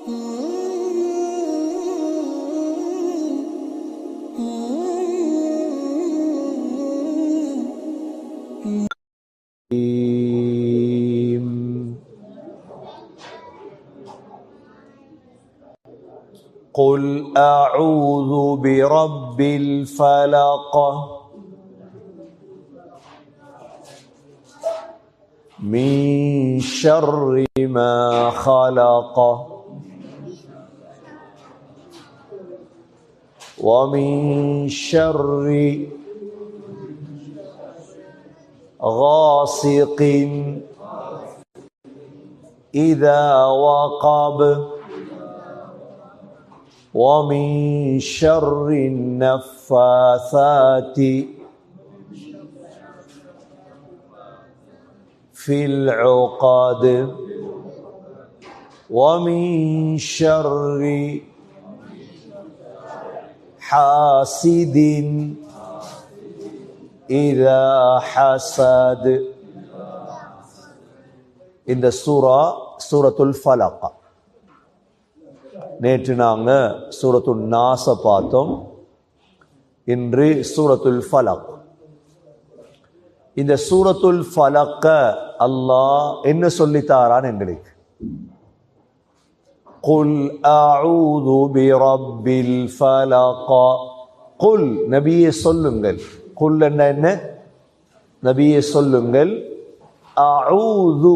قل أعوذ برب الفلق من شر ما خلق ومن شر غاسق إذا وقب ومن شر النفاثات في العقد ومن شر حاسد إذا حسد. இந்த சூரத்துல் ஃபலக். நேற்று நாங்கள் சூரத்துல் நாஸ பார்த்தோம். இன்று சூரத்துல் ஃபலக். இந்த சூரத்துல் ஃபலக்க அல்லாஹ் என்ன சொல்லித்தாரான் எங்களுக்கு? குல் அஊது பிரப்பில் ஃபலக். குல் நபியே சொல்லுங்கள். குல் என்ன? நபியே சொல்லுங்கள். அஊது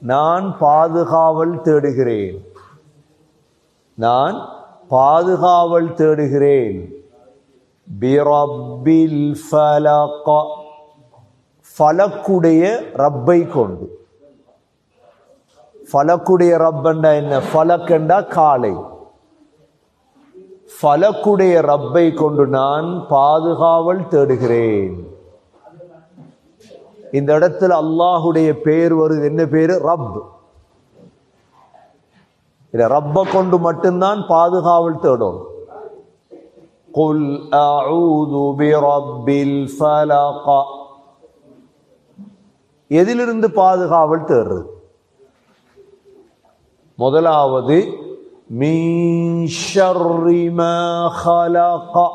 நான் பாதுகாவல் தேடுகிறேன். நான் பாதுகாவல் தேடுகிறேன். பிரப்பில் ஃபலக் ஃபலக்குடைய ரப்பை கொண்டு. ஃபலக்குடைய ரப்பண்டா என்ன? ஃபலக் என்றா காலை. ஃபலக்குடைய ரப்பை கொண்டு நான் பாதுகாவல் தேடுகிறேன். இந்த இடத்துல அல்லாஹுடைய பேர் வருது. என்ன பேரு? ரப். இத ரப்பை கொண்டு மட்டும்தான் பாதுகாவல் தேடும். குல் அஊது பிரப்பில் ஃபலக். எதிலிருந்து பாதுகாவல் தேடுறது? முதலாவது மின் ஷர்ரி மா ஹலக.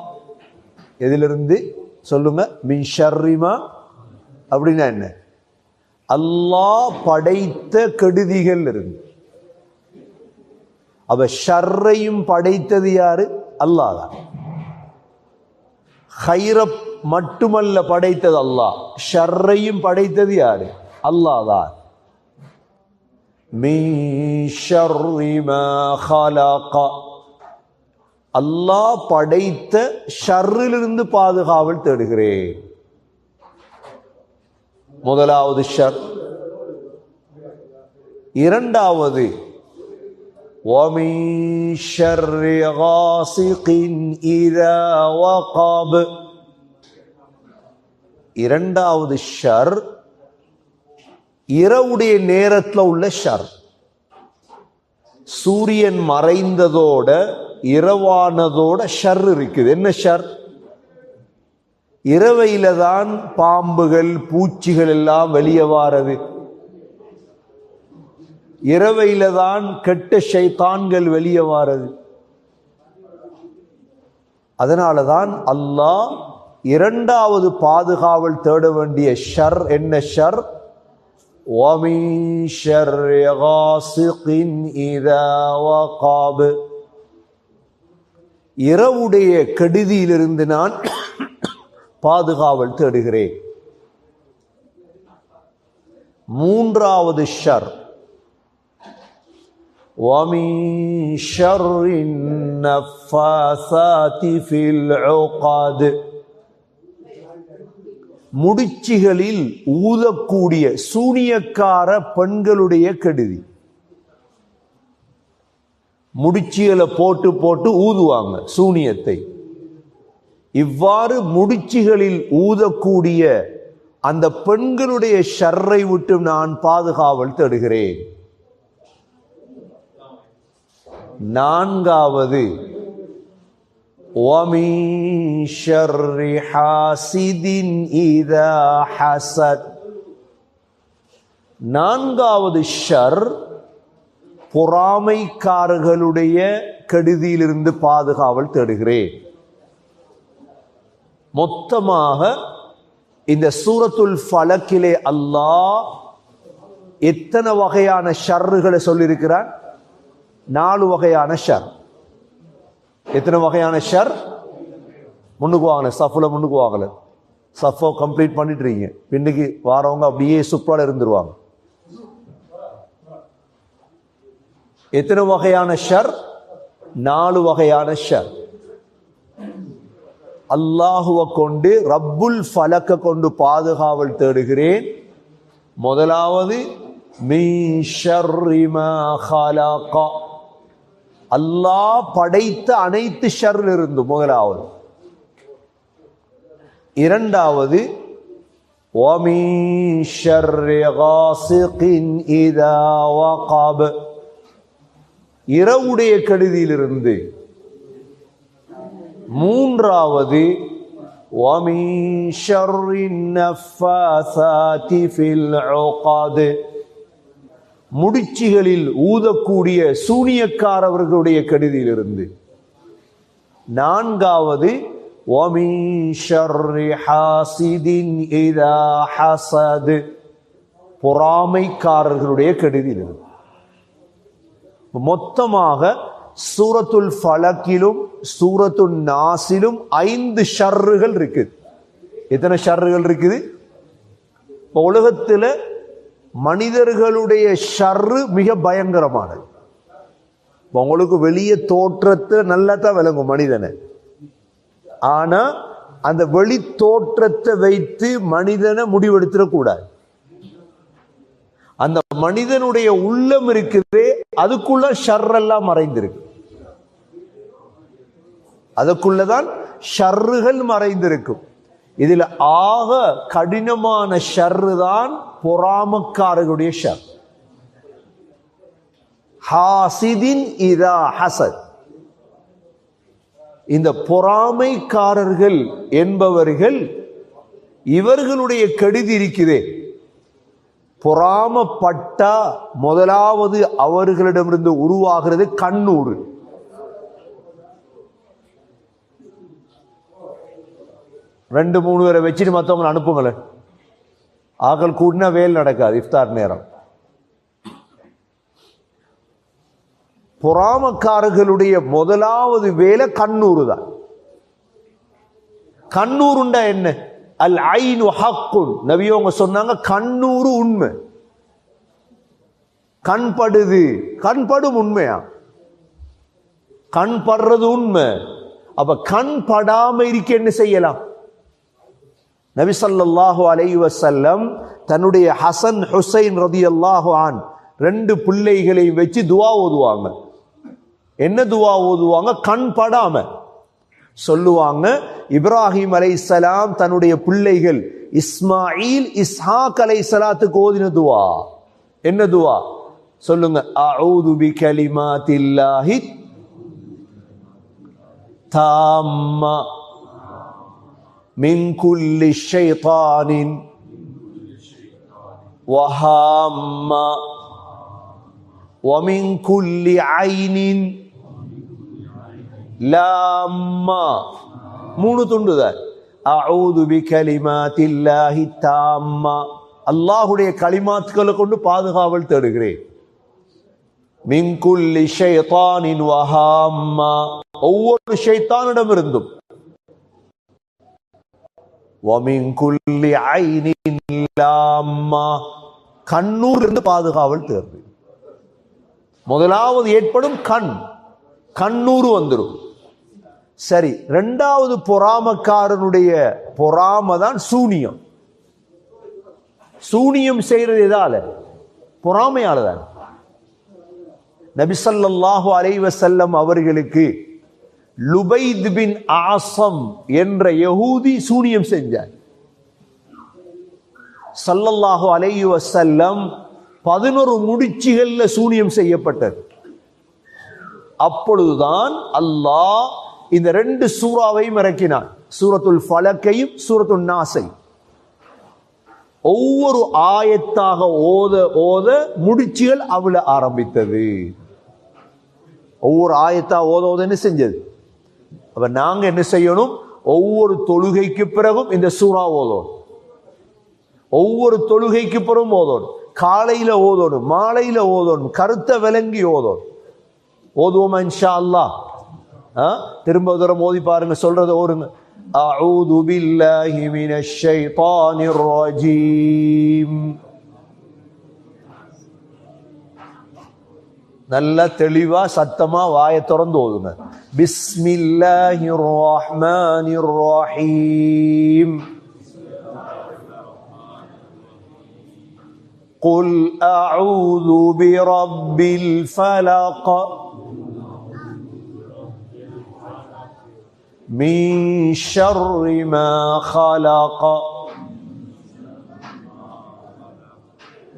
எதிலிருந்து சொல்லுங்க? மின் ஷர்ரி மா அப்படின்னா என்ன? அல்லாஹ் படைத்த கெடுதிகள் இருந்து. அப்ப ஷர்ரையும் படைத்தது யாரு? அல்லாஹ் தான். ஹைர மட்டுமல்ல படைத்தது அல்லாஹ், ஷர்ரையும் படைத்தது யாரு? அல்லாஹ் தான். மின் ஷர்ரி மா ஹலக. அல்லாஹ் படைத்த ஷர்ரிலிருந்து பாதுகாவல் தேடுகிறேன். முதலாவது ஷர். இரண்டாவது وَمِن شَرِّ غَاسِقٍ إِذَا وَقَبَ. இரண்டாவது ஷர் இரவுடைய நேரத்தில் உள்ள ஷர். சூரியன் மறைந்ததோட இரவானதோட ஷர் இருக்குது. என்ன ஷர்? இரவையில தான் பாம்புகள் பூச்சிகள் எல்லாம் வெளியே வாரது. இரவையில தான் கெட்ட ஷைத்தான்கள் வெளியே வாரது. அதனாலதான் அல்லாஹ் இரண்டாவது பாதுகாவல் தேட வேண்டிய ஷர் என்ன? ஷர் وَمِن شَرِّ غَاسِقٍ إِذَا وَقَبَ. இரவுடைய கெடுதியிலிருந்து நான் பாதுகாவல் தேடுகிறேன். மூன்றாவது ஷர் وَمِن شَرِّ النَّفَّاثَاتِ فِي الْعُقَدِ. முடிச்சுகளில் ஊதக்கூடிய சூனியக்கார பெண்களுடைய கெடுதி. முடிச்சுகளை போட்டு போட்டு ஊதுவாங்க சூனியத்தை. இவ்வாறு முடிச்சுகளில் ஊதக்கூடிய அந்த பெண்களுடைய ஷர்ரை விட்டு நான் பாதுகாவல் தேடுகிறேன். நான்காவது وَمِن شَرِّ حَاسِدٍ إِذَا حَسَدَ. நான்காவது ஷர் பொறாமைக்காரர்களுடைய கெடுதியிலிருந்து பாதுகாவல் தேடுகிறேன். மொத்தமாக இந்த சூரத்துல் ஃபலக்கிலே அல்லாஹ் எத்தனை வகையான ஷர்றுகளை சொல்லியிருக்கிறான்? 4 வகையான ஷர். எத்தனை வகையான ஷர்? முன்னுக்கு வாங்கல, சஃப்ல முன்னுக்கு வாங்கல, சஃபோ கம்ப்ளீட் பண்ணிட்டுறீங்க. பின்னுக்கு வாரவங்க அப்படியே சுப்ரால இருந்துருவாங்க. எத்தனை வகையான ஷர்? 4 வகையான ஷர். அல்லாஹுவை கொண்டு, ரப்புல் ஃபலக்க கொண்டு பாதுகாவல் தேடுகிறேன். முதலாவது மின் ஷர்ரி மா ஹலக, அல்லாஹ் படைத்த அனைத்து ஷர்ரில் இருந்து முதலாவது. இரண்டாவது வமின் ஷர்ரி காசிகின் இதா வகப, இரவுடைய கெடுதியிலிருந்து. மூன்றாவது வமின் ஷர்ரி நஃபாஸாதி ஃபில் உகத், முடிச்சுகளில் ஊதக்கூடிய சூனியக்காரர்களுடைய கெடுதியிலிருந்து. நான்காவது வமின் ஷர்ரி ஹாசிதின் இதா ஹஸத், பொறாமைக்காரர்களுடைய கெடுதியிலிருந்து. மொத்தமாக சூரத்துல் ஃபலக்கிலும் சூரத்துல் நாஸிலும் 5 ஷர்றுகள் இருக்குது. எத்தனை ஷர்றுகள் இருக்குது? உலகத்தில் மனிதர்களுடைய ஷர்று மிக பயங்கரமானது. உங்களுக்கு வெளியே தோற்றத்தை நல்லா தான் விளங்கும் மனிதனை. ஆனா அந்த வெளி தோற்றத்தை வைத்து மனிதனை முடிவெடுத்துடக்கூடாது. அந்த மனிதனுடைய உள்ளம் இருக்குதே, அதுக்குள்ள ஷர்ரெல்லாம் மறைந்திருக்கு. அதுக்குள்ளதான் ஷர்றுகள் மறைந்திருக்கும். இதுல ஆக கடினமான ஷர்ரு தான் பொறாமக்காரர்களுடைய ஷர். ஹாசிதின் இதா ஹஸத், இந்த பொறாமைக்காரர்கள் என்பவர்கள், இவர்களுடைய கெடுதி இருக்குதே, பொறாமப்பட்டா முதலாவது அவர்களிடமிருந்து உருவாகிறது கண்ணூறு. ரெண்டு மூணு பேரை வச்சுட்டு மற்றவங்களை அனுப்புங்களேன். ஆக்கள் கூட்டினா வேல் நடக்காது. இஃப்தார் நேரம் பொறாமக்காரர்களுடைய முதலாவது வேலை கண்ணூறு தான். கண்ணூருண்டா என்ன? அல் ஐனு ஹக்குன், நபியவங்க சொன்னாங்க கண்ணூறு உண்மை. கண் படுது, கண் படும் உண்மையா? கண் படுறது உண்மை. அப்ப கண் படாம இருக்க என்ன செய்யலாம்? நபி ஸல்லல்லாஹு அலைஹி வஸல்லம் தன்னுடைய ஹசன் ஹுசைன் ரலியல்லாஹு அன் 2 பிள்ளைகளையும் வச்சு துவா ஓதுவாங்க. என்ன துவா ஓதுவாங்க? கண் படாம சொல்லுவாங்க. இப்ராஹிம் அலைஹிஸ்ஸலாம் தன்னுடைய பிள்ளைகள் இஸ்மாயில் இஸ்ஹாக் அலைஹிஸ்ஸலாத்துக்கு ஓதின துவா என்ன துவா சொல்லுங்க? அஊது பிகலிமாத்தில்லாஹி தாம்மா மின் குல்லி ஷைத்தானின் வஹாம்மா வமின் குல்லி ஐனின் லாம்மா. 3 துண்டுதான். அஊது பிகலிமாத்தில்லாஹி தாம்மா, அல்லாஹ்வுடைய கலிமாத்துக்களை கொண்டு பாதுகாவல் தேடுகிறேன். மின் குல்லி ஷைத்தானின் வஹாம்மா, ஒவ்வொரு ஷைத்தானிடம் இருந்தும். வமின் குல்லி ஐனின் லாம்மா, கண்ணூர் இருந்து பாதுகாவல் தேடுது. முதலாவது ஏற்படும் கண்ணூறு வந்துடும். சரி, 2வது பொறாமக்காரனுடைய பொறாம தான் சூனியம். சூனியம் செய்யறது எதால? பொறாமையால தான். நபி ஸல்லல்லாஹு அலைஹி வஸல்லம் அவர்களுக்கு லுபைத் பின் ஆஸம் என்ற யஹூதி சூனியம் செஞ்சார். ஸல்லல்லாஹு அலைஹி வஸல்லம் 11 முடிச்சுகள்ல சூனியம் செய்யப்பட்டது. அப்பொழுதுதான் அல்லாஹ் இந்த 2 சூறாவையும் இறக்கினான், சூரத்துல் ஃபலக்கையும் சூரத்துல் நாஸை. ஒவ்வொரு ஆயத்தாக ஓத ஓத முடிச்சுகள் அவிழ ஆரம்பித்தது. ஒவ்வொரு ஆயத்தா ஓதோதுன்னு செஞ்சது. அப்ப நாங்க என்ன செய்யணும்? ஒவ்வொரு தொழுகைக்கு பிறகும் இந்த சூறா ஓதணும். ஒவ்வொரு தொழுகைக்கு பிறகும் ஓதணும். காலையில ஓதணும், மாலையில ஓதணும், கருத்தை விளங்கி ஓதணும். ஓதுவோமா இன்ஷா அல்லாஹ்? திரும்ப தூரம் ஓதி பாருங்க, சொல்றத ஓருங்க. அஊது பில்லாஹி மினஷ் ஷைத்தானிர் ரஜீம். நல்ல தெளிவா சத்தமா வாயை திறந்து ஓதுங்க. பிஸ்மில்லாஹிர் ரஹ்மானிர் ரஹீம். قل أعوذ برب الفلق من شر ما خلق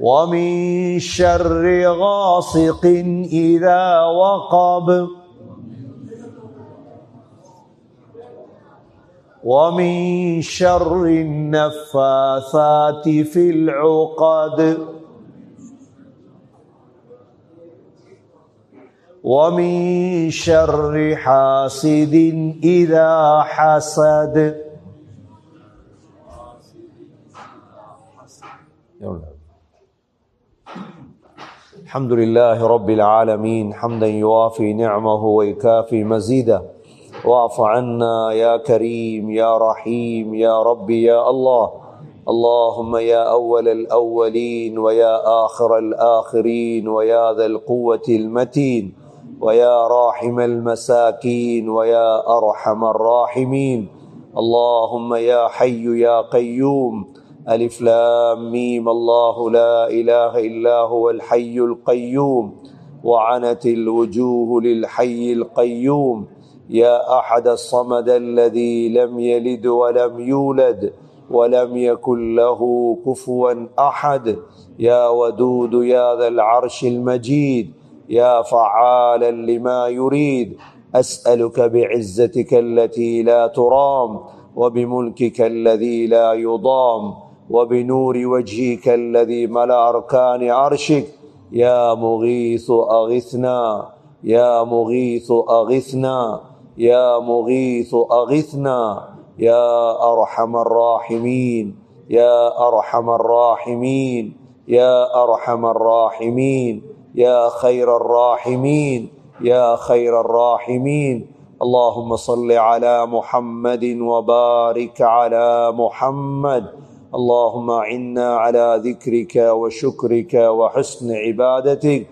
ومن شر غاسق إذا وقب ومن شر النفاثات في العقد ومن شر حاسد إذا حسد. الحمد لله رب العالمين حمدا يوافي نعمه ويكافي مزيده. واعف عنا يا كريم يا رحيم يا ربي يا الله. اللهم يا أول الأولين ويا آخر الآخرين ويا ذا القوة المتين ويا راحم المساكين ويا أرحم الراحمين. اللهم يا حي يا قيوم. ألف لام ميم. الله لا إله إلا هو الحي القيوم. وعنت الوجوه للحي القيوم. يا أحد الصمد الذي لم يلد ولم يولد ولم يكن له كفوا أحد. يا ودود يا ذا العرش المجيد. يا فعالا لما يريد. أسألك بعزتك التي لا ترام وبملكك الذي لا يضام وبنور وجهك الذي ملأ أركان عرشك. يا مغيث أغثنا يا مغيث أغثنا يا مغيث أغثنا يا أرحم الراحمين يا أرحم الراحمين يا أرحم الراحمين يا خير الراحمين يا خير الراحمين. اللهم صل على محمد وبارك على محمد. اللهم أعنا على ذكرك وشكرك وحسن عبادتك.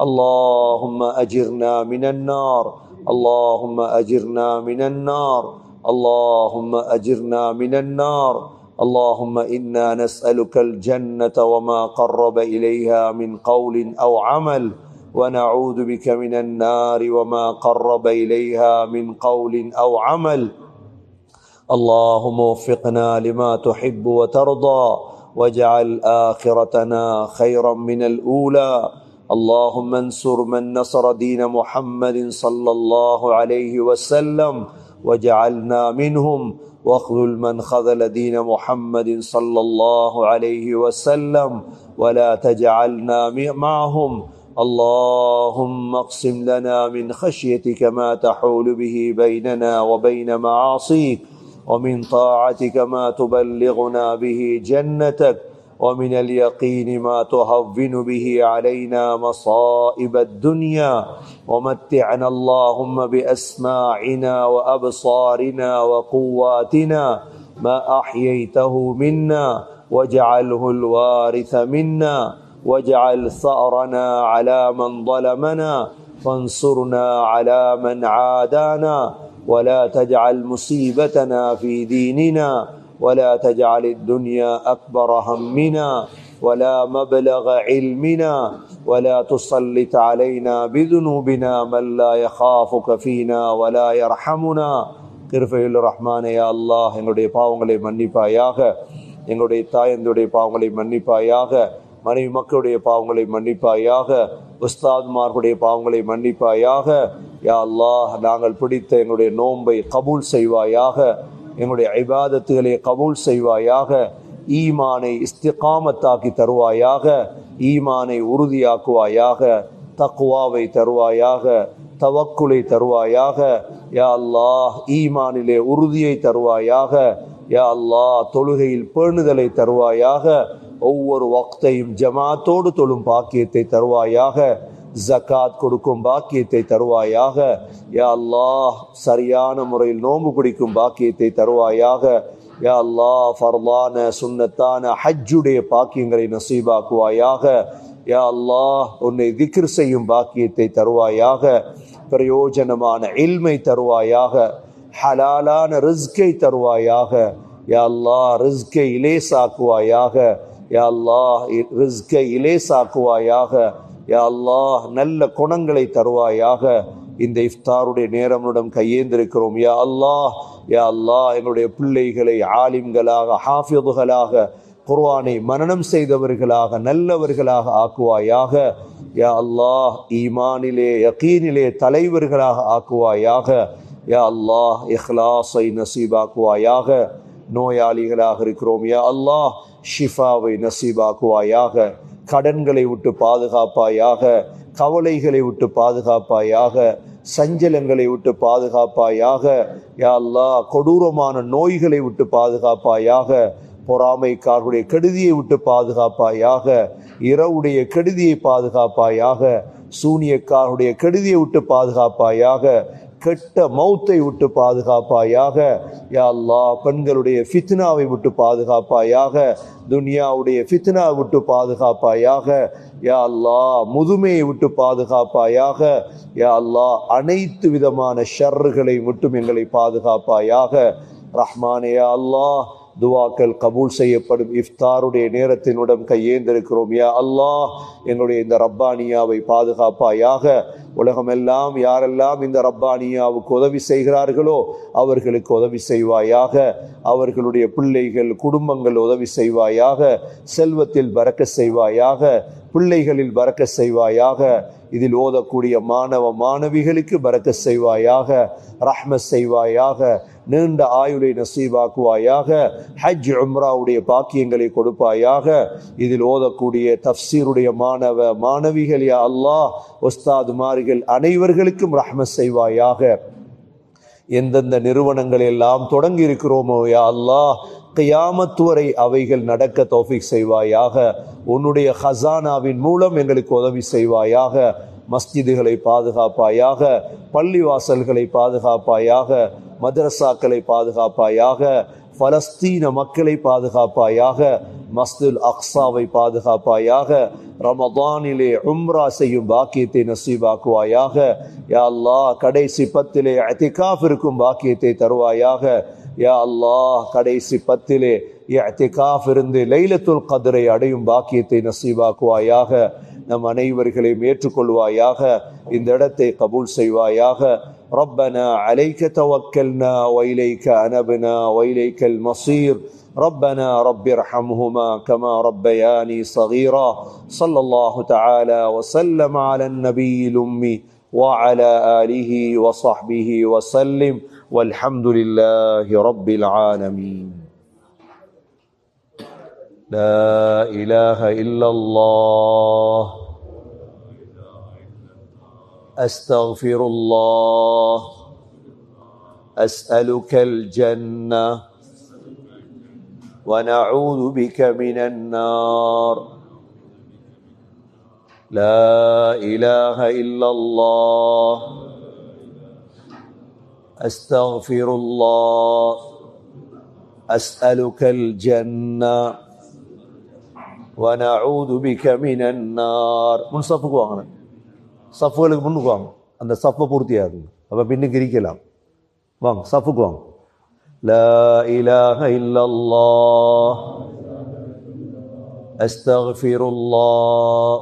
اللهم أجرنا من النار. اللهم أجرنا من النار. اللهم أجرنا من النار. اللهم إنا نسألك الجنة وما قرب إليها من قول أو عمل ونعوذ بك من النار وما قرب إليها من قول أو عمل. اللهم وفقنا لما تحب وترضى واجعل آخرتنا خيرا من الأولى. اللهم انصر من نصر دين محمد صلى الله عليه وسلم وجعلنا منهم واخذل من خذل دين محمد صلى الله عليه وسلم ولا تجعلنا معهم. اللهم اقسم لنا من خشيتك ما تحول به بيننا وبين معاصيك ومن طاعتك ما تبلغنا به جنتك ومن اليقين ما تهون به علينا مصائب الدنيا. ومتعنا اللهم بأسماعنا وأبصارنا وقواتنا ما أحييته منا واجعله الوارث منا واجعل ثأرنا على من ظلمنا وانصرنا على من عادانا ولا تجعل مصيبتنا في ديننا ولا تجعل الدنيا أكبر همنا ولا مبلغ علمنا ولا تسلط علينا بذنوبنا من لا يخافك فينا ولا يرحمنا. கிருபையுள்ள ரஹ்மானே யா அல்லாஹ், எங்களுடைய பாவங்களை மன்னிப்பாயாக. எங்களுடைய தாயந்துடைய பாவங்களை மன்னிப்பாயாக. மனைவி மக்களுடைய பாவங்களை மன்னிப்பாயாக. உஸ்தாத்மார்களுடைய பாவங்களை மன்னிப்பாயாக. யா அல்லாஹ், நாங்கள் பிடித்த எங்களுடைய நோன்பை கபூல் செய்வாயாக. எங்களுடைய இபாதத்துகளை கபூல் செய்வாயாக. ஈமானை இஸ்திகாமத்தாக்கி தருவாயாக. ஈமானை உறுதியாக்குவாயாக. தக்வாவை தருவாயாக, தவக்குலை தருவாயாக. யா அல்லாஹ் ஈமானிலே உறுதியை தருவாயாக. யா அல்லாஹ் தொழுகையில் பேணுதலை தருவாயாக. ஒவ்வொரு வக்தையும் ஜமாத்தோடு தொழும் பாக்கியத்தை தருவாயாக. ஜகாத் கொடுக்கும் பாக்கியத்தை தருவாயாக. யா அல்லாஹ் சரியான முறையில் நோன்பு பிடிக்கும் பாக்கியத்தை தருவாயாக. யா அல்லாஹ் ஃபர்லான சுன்னத்தான ஹஜ்ஜுடைய பாக்கியங்களை நசீபாக்குவாயாக. யா அல்லாஹ் உன்னை திக்ர் செய்யும் பாக்கியத்தை தருவாயாக. பிரயோஜனமான இல்மை தருவாயாக. ஹலாலான ரிஸ்கை தருவாயாக. யா அல்லாஹ் ரிஸ்கை இலேசாக்குவாயாக. யா அல்லாஹ் ரிஸ்கை இலேசாக்குவாயாக. யா அல்லாஹ் நல்ல குணங்களை தருவாயாக. இந்த இஃப்தாருடைய நேரமுடன் கையேந்திருக்கிறோம். யா அல்லாஹ், யா அல்லாஹ் எங்களுடைய பிள்ளைகளை ஆலிம்களாக, ஹாஃபிதுகளாக, குர்ஆனை மனனம் செய்தவர்களாக, நல்லவர்களாக ஆக்குவாயாக. யா அல்லாஹ் ஈமானிலே யகீனிலே தலைவர்களாக ஆக்குவாயாக. யா அல்லாஹ் இஹ்லாஸை நசீபாக்குவாயாக. நோயாளிகளாக இருக்கிறோம், யா அல்லாஹ் ஷிஃபாவை நசீபாக்குவாயாக. கடன்களை விட்டு பாதுகாப்பாயாக. கவலைகளை விட்டு பாதுகாப்பாயாக. சஞ்சலங்களை விட்டு பாதுகாப்பாயாக. யா அல்லாஹ் கொடூரமான நோய்களை விட்டு பாதுகாப்பாயாக. பொறாமைக்காரருடைய கெடுதியை விட்டு பாதுகாப்பாயாக. இரவுடைய கெடுதியை பாதுகாப்பாயாக. சூனியக்காரருடைய கெடுதியை விட்டு பாதுகாப்பாயாக. கெட்ட மௌத்தை விட்டு பாதுகாப்பாயாக. யா அல்லாஹ் பெண்களுடைய ஃபித்னாவை விட்டு பாதுகாப்பாயாக. துனியாவுடைய ஃபித்னாவை விட்டு பாதுகாப்பாயாக. யா அல்லாஹ் முதுமையை விட்டு பாதுகாப்பாயாக. யா அல்லாஹ் அனைத்து விதமான ஷர்றுகளை விட்டும் எங்களை பாதுகாப்பாயாக. ரஹ்மானே யா அல்லாஹ் துவாக்கள் கபூல் செய்யப்படும் இஃப்தாருடைய நேரத்தினுடன் கையேந்திருக்கிறோம். யா அல்லாஹ் எங்களுடைய இந்த ரப்பானியாவை பாதுகாப்பாயாக. உலகமெல்லாம் யாரெல்லாம் இந்த ரப்பானியாவுக்கு உதவி செய்கிறார்களோ அவர்களுக்கு உதவி செய்வாயாக. அவர்களுடைய பிள்ளைகள் குடும்பங்கள் உதவி செய்வாயாக. செல்வத்தில் பரக்க செய்வாயாக. பிள்ளைகளில் பரக்க செய்வாயாக. இதில் ஓதக்கூடிய மாணவ மாணவிகளுக்கு பரக்க செய்வாயாக. ரஹ்மத் செய்வாயாக. நீண்ட ஆயுளை நசீபாக்குவாயாக. ஹஜ் உம்ராவுடைய பாக்கியங்களை கொடுப்பாயாக. இதில் ஓதக்கூடிய தஃப்சீருடைய மாணவ மாணவிகள் யா அல்லாஹ் உஸ்தாதுமார்கள் அனைவர்களுக்கும் ரஹ்மத் செய்வாயாக. எந்தெந்த நிறுவனங்கள் எல்லாம் தொடங்கி இருக்கிறோமோ யா அல்லாஹ் கியாமத் வரை அவைகள் நடக்க தௌஃபீக் செய்வாயாக. உன்னுடைய ஹசானாவின் மூலம் எங்களுக்கு உதவி செய்வாயாக. மஸ்ஜிதுகளை பாதுகாப்பாயாக. பள்ளிவாசல்களை பாதுகாப்பாயாக. மதரசாக்களை பாதுகாப்பாயாக. பலஸ்தீன மக்களை பாதுகாப்பாயாக. மஸ்ஜிதுல் அக்ஸாவை பாதுகாப்பாயாக. ரமதானிலே உம்ரா செய்யும் பாக்கியத்தை நசீபாக்குவாயாக. யா அல்லாஹ் கடைசி 10 இஅ்திகாஃப் இருக்கும் பாக்கியத்தை தருவாயாக. யா அல்லாஹ் கடைசி 10 இஅ்திகாஃப் இருந்து லைலத்துல் கத்ரை அடையும் பாக்கியத்தை நசீபாக்குவாயாக. நம் அனைவர்களையும் ஏற்றுக்கொள்வாயாக. இந்த இடத்தை கபூல் செய்வாயாக. ربنا عليك توكلنا وإليك أنبنا وإليك المصير. ربنا رب ارحمهما كما ربياني صغيرا. صلى الله تعالى وسلم على النبي الأمي وعلى آله وصحبه وسلم والحمد لله رب العالمين. لا إله إلا الله أستغفر الله أسألك الجنة ونعوذ بك من النار. لا إله إلا الله أستغفر الله أسألك الجنة ونعوذ بك من النار. முன்சஃபுக்கு வாங்க, சஃபுகளுக்கு முன்னுக்கு வாங்க. அந்த சஃபை பூர்த்தியாது, அப்போ பின்னுக்கு இருக்கலாம். வாங்க சஃபுக்கு வாங்க. லா இலாஹ இல்லல்லாஹ் அஸ்தக்ஃபிருல்லாஹ்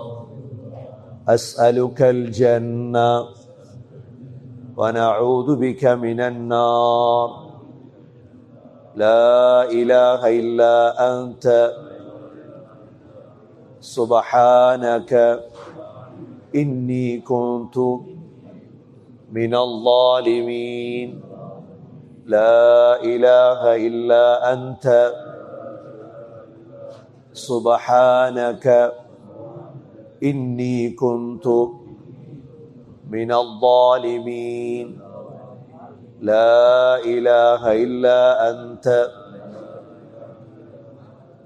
அஸ்அலுக்கல் ஜன்னah ونعوذ بك من النار. لا إله إلا أنت سبحانك إني كنت من الظالمين. لا إله إلا أنت سبحانك إني كنت من الظالمين لا إله إلا أنت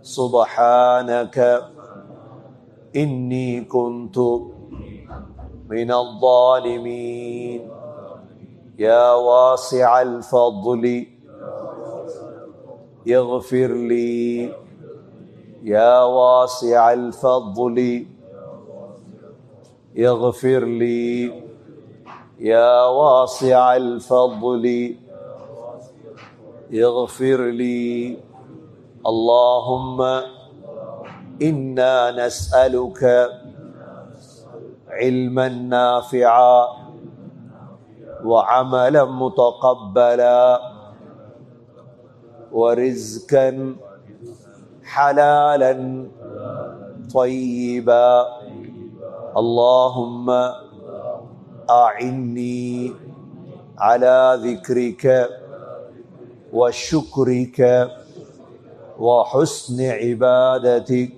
سبحانك إني كنت من الظالمين يا واسع الفضل اغفر لي يا واسع الفضل اغفر لي يا واسع الفضل اغفر لي اللهم إنا نسألك علما نافعا وعملا متقبلا ورزقا حلالا طيبا اللهم أعني على ذكرك وشكرك وحسن عبادتك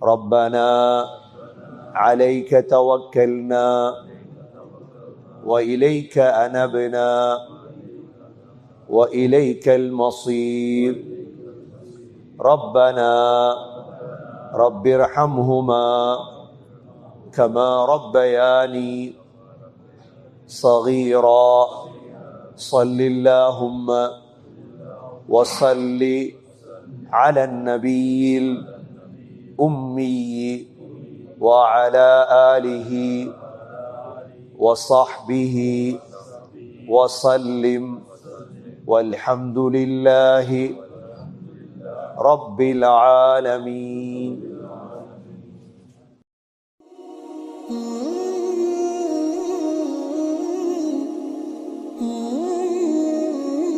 ربنا عليك توكلنا وإليك أنبنا وإليك المصير ربنا رب ارحمهما كما ربياني صغيرا صل اللهم وصل على النبي الأمي وعلى آله وصحبه وسلم والحمد لله رب العالمين.